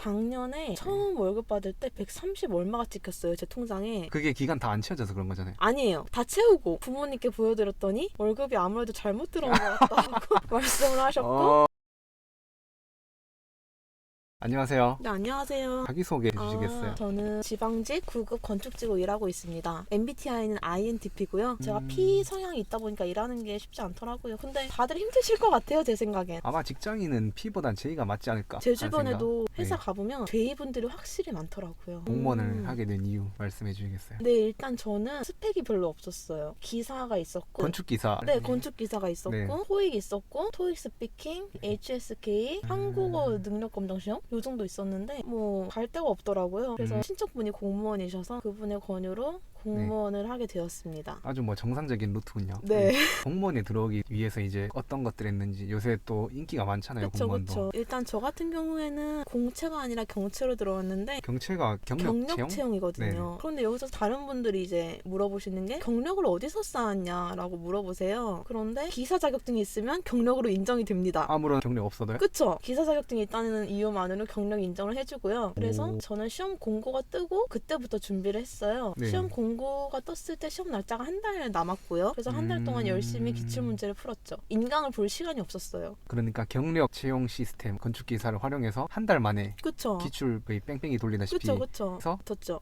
작년에 처음 월급 받을 때 130 얼마가 찍혔어요, 제 통장에. 그게 기간 다 안 채워져서 그런 거잖아요. 아니에요. 다 채우고 부모님께 보여드렸더니 월급이 아무래도 잘못 들어온 것 같다고 말씀을 하셨고. 안녕하세요. 네, 안녕하세요. 자기소개해 주시겠어요? 저는 지방직 9급 건축직으로 일하고 있습니다. MBTI는 INTP고요. 제가 P 성향이 있다 보니까 일하는 게 쉽지 않더라고요. 근데 다들 힘드실 것 같아요, 제 생각엔. 아마 직장인은 P보단 J가 맞지 않을까? 제 주변에도 생각. 회사 가보면 J분들이 확실히 많더라고요. 공무원을 하게 된 이유 말씀해 주시겠어요? 네, 일단 저는 스펙이 별로 없었어요. 기사가 있었고, 건축기사. 네, 건축기사가 있었고, 네. 토익 있었고, 토익 스피킹, HSK, 한국어 능력 검정 시험 요 정도 있었는데 뭐 갈 데가 없더라고요. 그래서 친척분이 공무원이셔서 그분의 권유로 공무원을 하게 되었습니다. 아주 뭐 정상적인 루트군요. 네. 공무원에 들어오기 위해서 이제 어떤 것들 했는지 요새 또 인기가 많잖아요. 그쵸, 공무원도. 그쵸. 일단 저 같은 경우에는 공채가 아니라 경채로 들어왔는데 경채가 경력 채용? 채용이거든요. 네네. 그런데 여기서 다른 분들이 이제 물어보시는 게 경력을 어디서 쌓았냐라고 물어보세요. 그런데 기사 자격증이 있으면 경력으로 인정이 됩니다. 아무런 경력 없어도요? 그쵸? 기사 자격증이 있다는 이유만으로 경력 인정을 해주고요. 그래서 저는 시험 공고가 뜨고 그때부터 준비를 했어요. 네. 시험 공고가 떴을 때 시험 날짜가 한 달 남았고요. 그래서 한 달 동안 열심히 기출문제를 풀었죠. 인강을 볼 시간이 없었어요. 그러니까 경력 채용 시스템 건축기사를 활용해서 한 달 만에 그쵸? 기출 거의 뺑뺑이 돌리다시피 그쵸? 해서 졌죠?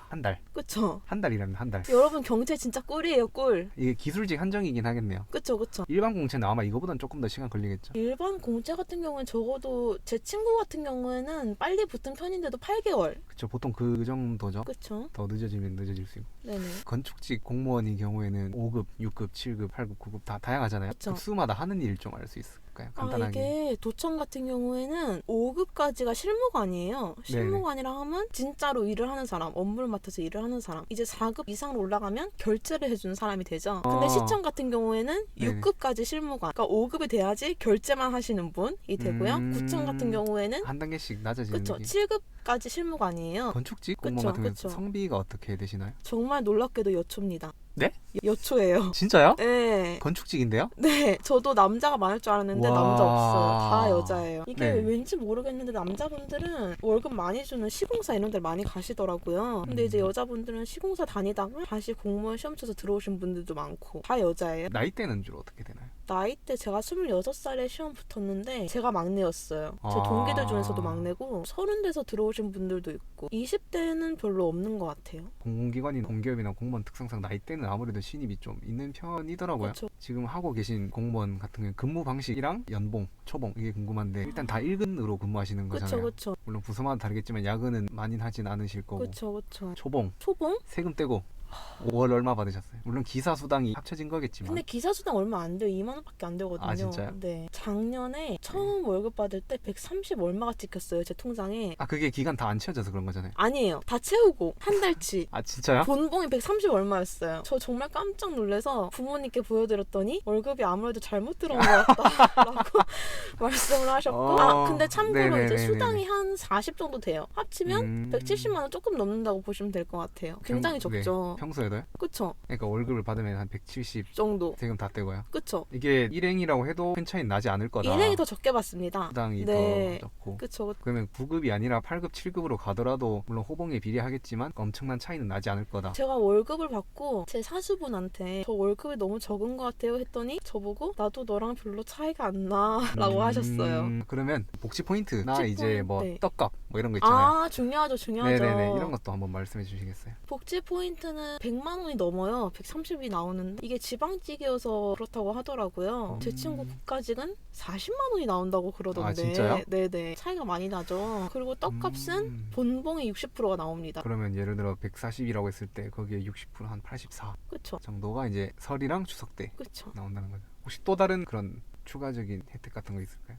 한 달. 그쵸? 한 달이라면 한 달. 여러분 경제 진짜 꿀이에요, 꿀. 이게 기술직 한정이긴 하겠네요. 그쵸? 일반 공채는 아마 이거보단 조금 더 시간 걸리겠죠. 일반 공채 같은 경우는 적어도 제 친구 같은 경우에는 빨리 붙은 편인데도 8개월. 그쵸. 보통 그 정도죠. 그쵸? 더 늦어지면 늦어질 수 있고. 네네. 건축직 공무원의 경우에는 5급, 6급, 7급, 8급, 9급 다 다양하잖아요. 그쵸. 급수마다 하는 일 좀 알 수 있을까요? 간단하게. 이게 도청 같은 경우에는 5급까지가 실무관이에요. 실무관이라 하면 진짜로 일을 하는 사람, 업무를 맡아서 일을 하는 사람. 이제 4급 이상으로 올라가면 결제를 해주는 사람이 되죠. 근데 시청 같은 경우에는 네네. 6급까지 실무관. 그러니까 5급이 돼야지 결제만 하시는 분이 되고요. 구청 같은 경우에는 한 단계씩 낮아지는 그쵸, 느낌. 7급까지 실무관이에요. 건축직 그쵸, 공무원 같은 경우는 그쵸. 성비가 어떻게 되시나요? 정말 놀랍게도 여초입니다. 네? 여초예요. 진짜요? 네. 건축직인데요? 네, 저도 남자가 많을 줄 알았는데 와. 남자 없어요. 다 여자예요. 이게 네. 왠지 모르겠는데 남자분들은 월급 많이 주는 시공사 이런 데를 많이 가시더라고요. 근데 이제 여자분들은 시공사 다니다가 다시 공무원 시험 쳐서 들어오신 분들도 많고 다 여자예요. 나이대는 주로 어떻게 되나요? 나이 때 제가 26살에 시험 붙었는데 제가 막내였어요. 제 동기들 중에서도 막내고 30대에서 들어오신 분들도 있고 20대는 별로 없는 것 같아요. 공공기관이나 공기업이나 공무원 특성상 나이대는 아무래도 신입이 좀 있는 편이더라고요. 그쵸. 지금 하고 계신 공무원 같은 경우는 근무 방식이랑 연봉, 초봉 이게 궁금한데 일단 다 1근으로 근무하시는 거잖아요. 그쵸. 물론 부서마다 다르겠지만 야근은 많이 하진 않으실 거고. 그쵸. 초봉, 초봉? 세금 떼고 5월 얼마 받으셨어요? 물론 기사 수당이 합쳐진 거겠지만. 근데 기사수당 얼마 안 돼요. 2만 원밖에 안 되거든요. 아, 진짜요? 네. 작년에 처음 월급 받을 때 130 얼마가 찍혔어요. 제 통장에. 그게 기간 다 안 채워져서 그런 거잖아요. 아니에요. 다 채우고 한 달치. 아, 진짜요? 본봉이 130 얼마였어요. 저 정말 깜짝 놀라서 부모님께 보여드렸더니 월급이 아무래도 잘못 들어온 것 같다라고 말씀을 하셨고 근데 참고로 네네네네. 이제 수당이 한 40 정도 돼요. 합치면 170만 원 조금 넘는다고 보시면 될 것 같아요. 굉장히 적죠. 네. 평소에도요? 그쵸? 그러니까 월급을 받으면 한 170 정도. 세금 다 떼고요. 그쵸? 이게 일행이라고 해도 큰 차이는 나지 않을 거다. 일행이 더 적게 받습니다. 수당이 네. 더 적고. 그쵸. 그러면 9급이 아니라 8급, 7급으로 가더라도 물론 호봉에 비례하겠지만 엄청난 차이는 나지 않을 거다. 제가 월급을 받고 제 사수분한테 저 월급이 너무 적은 것 같아요 했더니 저보고 나도 너랑 별로 차이가 안 나 라고 하셨어요. 그러면 복지 포인트나 복지 이제 뭐 포인트. 떡값 뭐 이런 거 있잖아요. 중요하죠. 네네네. 이런 것도 한번 말씀해 주시겠어요? 복지 포인트는 100만 원이 넘어요. 130이 나오는데 이게 지방직이어서 그렇다고 하더라고요. 제 친구 국가직은 40만 원이 나온다고 그러던데. 아, 진짜요? 네네. 차이가 많이 나죠. 그리고 떡값은 본봉이 60%가 나옵니다. 그러면 예를 들어 140이라고 했을 때 거기에 60%한 84 그쵸? 정도가 이제 설이랑 추석 때 그쵸? 나온다는 거죠. 혹시 또 다른 그런 추가적인 혜택 같은 거 있을까요?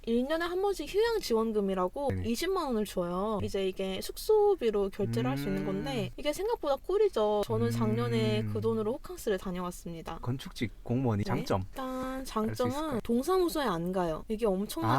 1년에 한 번씩 휴양지원금이라고 네네. 20만 원을 줘요. 이제 이게 숙소비로 결제를 할 수 있는 건데 이게 생각보다 꿀이죠. 저는 작년에 그 돈으로 호캉스를 다녀왔습니다. 건축직 공무원이 네. 장점. 일단 수 장점은 있을까요? 동사무소에 안 가요. 이게 엄청난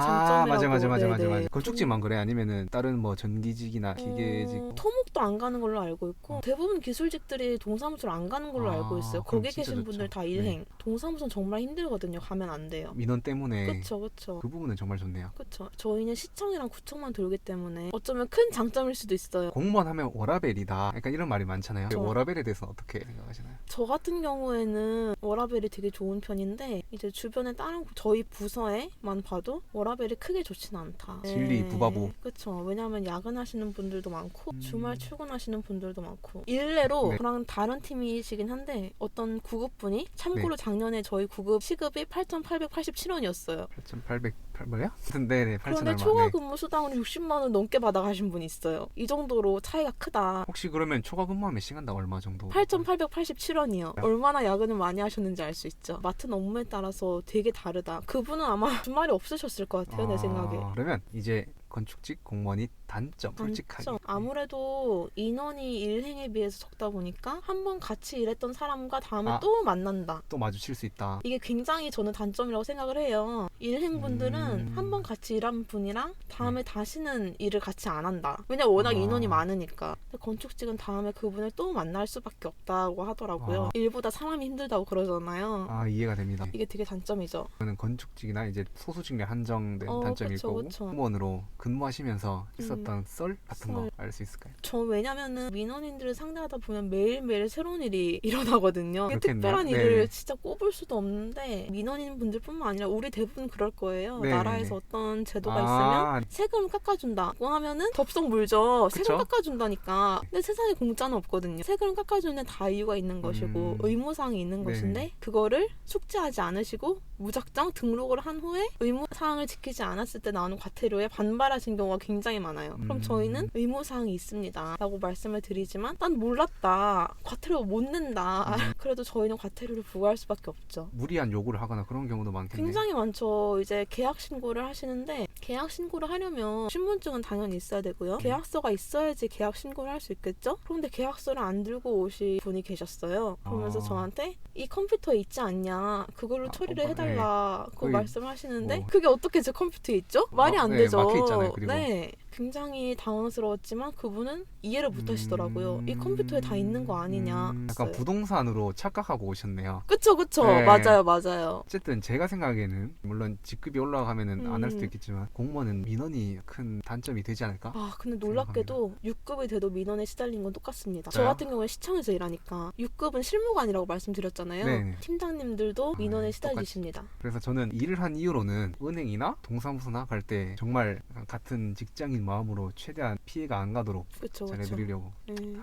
맞아. 장점이라고. 네네. 건축직만 그래? 아니면은 다른 뭐 전기직이나 기계직? 토목도 안 가는 걸로 알고 있고 대부분 기술직들이 동사무소를 안 가는 걸로 알고 있어요. 그럼 거기 진짜 계신 분들 좋죠. 다 일행. 동사무소는 정말 힘들거든요. 가면 안 돼요. 민원 때문에 그쵸. 그 부분은 정말 좋네요. 그쵸. 저희는 시청이랑 구청만 돌기 때문에 어쩌면 큰 장점일 수도 있어요. 공무원 하면 워라벨이다. 약간 이런 말이 많잖아요. 저- 워라벨에 대해서 어떻게 생각하시나요? 저 같은 경우에는 워라벨이 되게 좋은 편인데 이제 주변에 다른 저희 부서에만 봐도 워라벨이 크게 좋지는 않다. 진리, 부가부. 그쵸. 왜냐하면 야근하시는 분들도 많고 주말 출근하시는 분들도 많고 일례로 네. 저랑 다른 팀이시긴 한데 어떤 구급분이 참고로 작년에 저희 구급 시급이 8,887원이었어요. 8,800 뭐야? 네네 8,000 그런데 얼마. 초과 네. 근무 수당을 60만 원 넘게 받아가신 분이 있어요. 이 정도로 차이가 크다. 혹시 그러면 초과 근무하면 시간당 얼마 정도? 8,887원이요. 얼마나 야근을 많이 하셨는지 알 수 있죠. 맡은 업무에 따라서 되게 다르다. 그분은 아마 주말이 없으셨을 것 같아요. 내 생각에. 그러면 이제 건축직 공무원이 단점 솔직하게. 단점. 아무래도 인원이 일행에 비해서 적다 보니까 한 번 같이 일했던 사람과 다음에 또 만난다. 또 마주칠 수 있다. 이게 굉장히 저는 단점이라고 생각을 해요. 일행분들은 한 번 같이 일한 분이랑 다음에 다시는 일을 같이 안 한다. 왜냐면 워낙 인원이 많으니까. 근데 건축직은 다음에 그분을 또 만날 수밖에 없다고 하더라고요. 일보다 사람이 힘들다고 그러잖아요. 이해가 됩니다. 이게 되게 단점이죠. 저는 건축직이나 이제 소수직에 한정된 단점일 그쵸, 거고 그쵸. 공무원으로 근무하시면서 있었던 썰 같은 거 썰. 알 수 있을까요? 저 왜냐면은 민원인들을 상대하다 보면 매일매일 새로운 일이 일어나거든요. 이게 그렇겠네요. 특별한 네. 일을 진짜 꼽을 수도 없는데 민원인 분들뿐만 아니라 우리 대부분 그럴 거예요. 네. 나라에서 어떤 제도가 있으면 세금 깎아준다고 하면은 덥석 물죠. 세금 그쵸? 깎아준다니까. 근데 세상에 공짜는 없거든요. 세금 깎아주는 데는 다 이유가 있는 것이고 의무사항이 있는 네. 것인데 그거를 숙지하지 않으시고 무작정 등록을 한 후에 의무사항을 지키지 않았을 때 나오는 과태료에 반발하신 경우가 굉장히 많아요. 그럼 저희는 의무사항이 있습니다 라고 말씀을 드리지만 난 몰랐다. 과태료 못 낸다. 그래도 저희는 과태료를 부과할 수밖에 없죠. 무리한 요구를 하거나 그런 경우도 많겠네요. 굉장히 많죠. 이제 계약 신고를 하시는데 계약 신고를 하려면 신분증은 당연히 있어야 되고요. 계약서가 있어야지 계약 신고를 할 수 있겠죠? 그런데 계약서를 안 들고 오신 분이 계셨어요. 그러면서 저한테 이 컴퓨터에 있지 않냐. 그걸로 처리를 해달라고 거의 말씀하시는데 그게 어떻게 제 컴퓨터에 있죠? 말이 안 네, 되죠. 막혀있잖아요, 그리고. 네. 굉장히 당황스러웠지만 그분은 이해를 못 하시더라고요. 이 컴퓨터에 다 있는 거 아니냐. 약간 부동산으로 착각하고 오셨네요. 그쵸. 네. 맞아요. 어쨌든 제가 생각에는 물론 직급이 올라가면은 안 할 수도 있겠지만 공무원은 민원이 큰 단점이 되지 않을까? 근데 놀랍게도 6급이 돼도 민원에 시달린 건 똑같습니다. 저 진짜요? 같은 경우는 시청에서 일하니까 6급은 실무관이라고 말씀드렸잖아요. 네네. 팀장님들도 민원에 똑같이. 시달리십니다. 그래서 저는 일을 한 이유로는 은행이나 동사무소나 갈 때 정말 같은 직장인 마음으로 최대한 피해가 안 가도록 그쵸. 잘해드리려고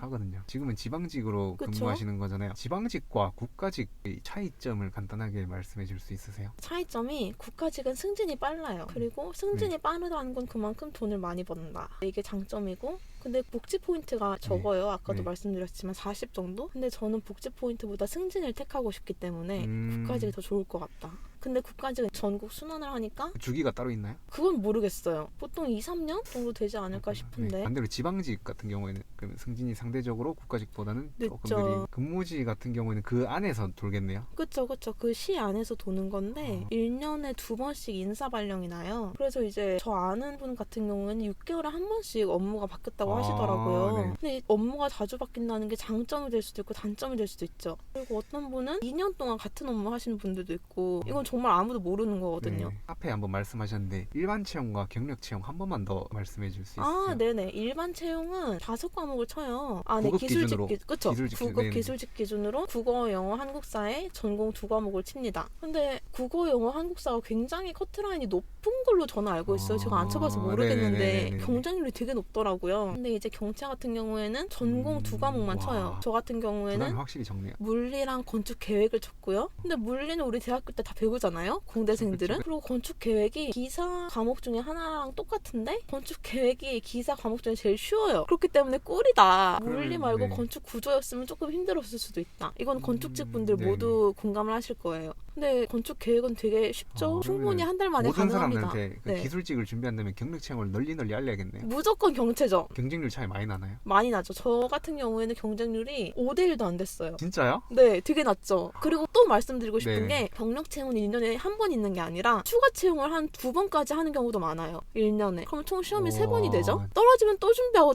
하거든요. 지금은 지방직으로 그쵸. 근무하시는 거잖아요. 지방직과 국가직의 차이점을 간단하게 말씀해 줄 수 있으세요? 차이점이 국가직은 승진이 빨라요. 그리고 승진이 빠르다는 건 그만큼 돈을 많이 번다. 이게 장점이고 근데 복지 포인트가 적어요. 아까도 말씀드렸지만 40 정도? 근데 저는 복지 포인트보다 승진을 택하고 싶기 때문에 국가직이 더 좋을 것 같다. 근데 국가직은 전국 순환을 하니까 주기가 따로 있나요? 그건 모르겠어요. 보통 2, 3년 정도 되지 않을까 싶은데 반대로 지방직 같은 경우에는 그러면 승진이 상대적으로 국가직보다는 조금 늦죠. 느린 근무지 같은 경우에는 그 안에서 돌겠네요. 그쵸. 그 시 안에서 도는 건데 1년에 2번씩 인사 발령이 나요. 그래서 이제 저 아는 분 같은 경우는 6개월에 한 번씩 업무가 바뀌었다고 하시더라고요. 네. 근데 업무가 자주 바뀐다는 게 장점이 될 수도 있고 단점이 될 수도 있죠. 그리고 어떤 분은 2년 동안 같은 업무 하시는 분들도 있고 이건 정말 아무도 모르는 거거든요. 앞에 한번 말씀하셨는데 일반 채용과 경력 채용 한 번만 더 말씀해 줄 수 있어요? 네네. 일반 채용은 5과목을 쳐요. 네. 구급 기술직 기준으로. 그쵸. 기술직 구급 네네. 기술직 기준으로 국어, 영어, 한국사에 전공 2과목을 칩니다. 근데 국어, 영어, 한국사가 굉장히 커트라인이 높은 걸로 저는 알고 있어요. 제가 안 쳐봐서 모르겠는데 네네네네네. 경쟁률이 되게 높더라고요. 근데 이제 경채 같은 경우에는 전공 2과목만 쳐요. 저 같은 경우에는 부담이 확실히 적네요. 물리랑 건축 계획을 쳤고요. 근데 물리는 우리 대학교 때 다 배우잖아요. 공대생들은. 그리고 건축 계획이 기사 과목 중에 하나랑 똑같은데 건축 계획이 기사 과목 중에 제일 쉬워요. 그렇기 때문에 꿀이다. 물리 말고 건축 구조였으면 조금 힘들었을 수도 있다. 이건 건축직 분들 모두 공감을 하실 거예요. 근데 건축 계획은 되게 쉽죠. 충분히 한 달 만에 모든 가능합니다. 사람들한테 그 네. 기술직을 준비한다면 경력 채용을 널리 알려야겠네요. 무조건 경채죠. 경쟁률 차이 많이 나나요? 많이 나죠. 저 같은 경우에는 경쟁률이 5대1도 안 됐어요. 진짜요? 네, 되게 낮죠. 그리고 또 말씀드리고 싶은 네. 게 경력 채용은 1년에 한 번 있는 게 아니라 추가 채용을 한 2번까지 하는 경우도 많아요. 1년에. 그럼 총 시험이 3번이 되죠? 떨어지면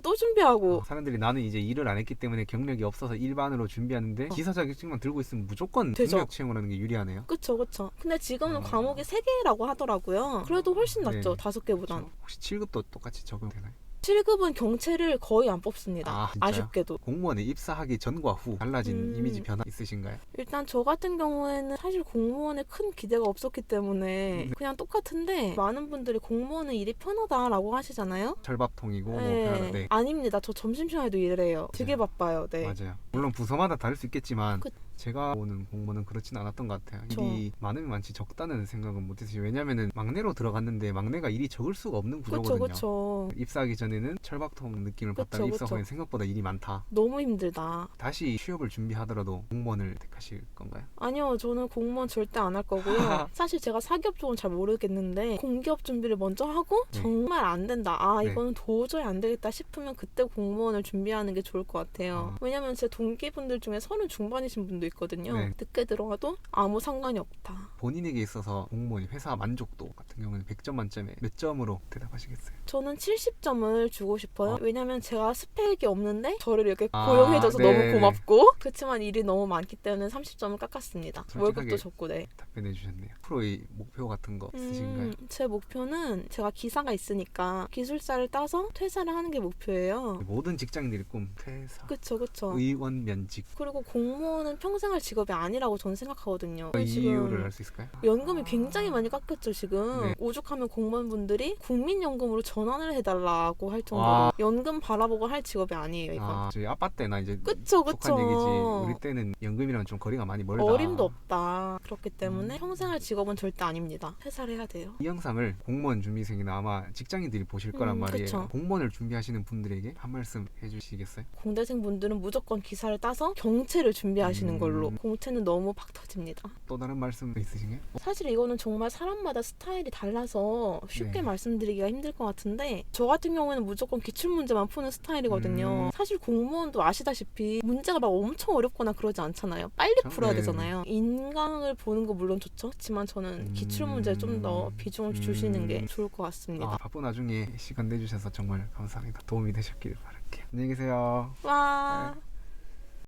또 준비하고 사람들이 나는 이제 일을 안 했기 때문에 경력이 없어서 일반으로 준비하는데 기사 자격증만 들고 있으면 무조건 되죠. 경력 채용을 하는 게 유리하네요. 그쵸. 근데 지금은 과목이 3개라고 하더라고요. 그래도 훨씬 낫죠. 네. 5개보단. 혹시 7급도 똑같이 적용되나요? 7급은 경채를 거의 안 뽑습니다. 아, 진짜요? 아쉽게도. 공무원에 입사하기 전과 후 달라진 이미지 변화 있으신가요? 일단 저 같은 경우에는 사실 공무원에 큰 기대가 없었기 때문에 그냥 똑같은데 많은 분들이 공무원은 일이 편하다라고 하시잖아요. 철밥통이고 뭐 네. 편하다. 네. 아닙니다. 저 점심시간에도 일을 해요. 되게 맞아요. 바빠요. 네. 맞아요. 물론 부서마다 다를 수 있겠지만 그- 제가 보는 공무원은 그렇지는 않았던 것 같아요. 저- 일이 많으면 많지 적다는 생각은 못했어요. 왜냐면은 막내로 들어갔는데 막내가 일이 적을 수가 없는 구조거든요. 그쵸. 입사하기 전에는 철밥통 느낌을 그쵸, 받다가 입사 그쵸. 후에 생각보다 일이 많다. 너무 힘들다. 다시 취업을 준비하더라도 공무원을 택하실 건가요? 아니요, 저는 공무원 절대 안 할 거고요. 사실 제가 사기업 쪽은 잘 모르겠는데 공기업 준비를 먼저 하고 네. 정말 안 된다. 아, 네. 이거는 도저히 안 되겠다 싶으면 그때 공무원을 준비하는 게 좋을 것 같아요. 왜냐면 제 동기분들 중에 30 중반이신 분도 있거든요. 네. 늦게 들어가도 아무 상관이 없다. 본인에게 있어서 공무원 회사 만족도 같은 경우는 100점 만점에 몇 점으로 대답하시겠어요? 저는 70점을 주고 싶어요. 왜냐면 제가 스펙이 없는데 저를 이렇게 아, 고용해줘서 네. 너무 고맙고 그렇지만 일이 너무 많기 때문에 30점을 깎았습니다. 솔직하게 월급도 적고 네. 답변해 주셨네요. 프로의 목표 같은 거 있으신가요? 제 목표는 제가 기사가 있으니까 기술사를 따서 퇴사를 하는 게 목표예요. 모든 직장인들의 꿈 퇴사, 그쵸. 의원 면직. 그리고 공무원은 평생할 직업이 아니라고 저는 생각하거든요. 이유를 알 수 있을까요? 연금이 굉장히 많이 깎였죠 지금. 네. 오죽하면 공무원분들이 국민연금으로 전환을 해달라고 할 정도로 와. 연금 바라보고 할 직업이 아니에요 이거. 아, 저희 아빠 때나 이제 그쵸. 속한 얘기지. 우리 때는 연금이랑 좀 거리가 많이 멀다. 어림도 없다. 그렇기 때문에 평생할 직업은 절대 아닙니다. 퇴사를 해야 돼요. 이 영상을 공무원 준비생이나 아마 직장인들이 보실 거란 말이에요. 그쵸. 공무원을 준비하시는 분들에게 한 말씀 해주시겠어요? 공대생 분들은 무조건 기사를 따서 경채를 준비하시는 걸로. 음. 공채는 너무 팍 터집니다. 또 다른 말씀 있으신가요? 사실 이거는 정말 사람마다 스타일이 달라서 쉽게 네. 말씀드리기가 힘들 것 같은데 저 같은 경우에는 무조건 기출문제만 푸는 스타일이거든요. 사실 공무원도 아시다시피 문제가 막 엄청 어렵거나 그러지 않잖아요. 빨리 그렇죠? 풀어야 네. 되잖아요. 인강을 보는 거 물론 좋죠. 그렇지만 저는 기출문제에 좀 더 비중을 주시는 게 좋을 것 같습니다. 아, 바쁜 와중에 시간 내주셔서 정말 감사합니다. 도움이 되셨길 바랄게요. 안녕히 계세요. 와. 네.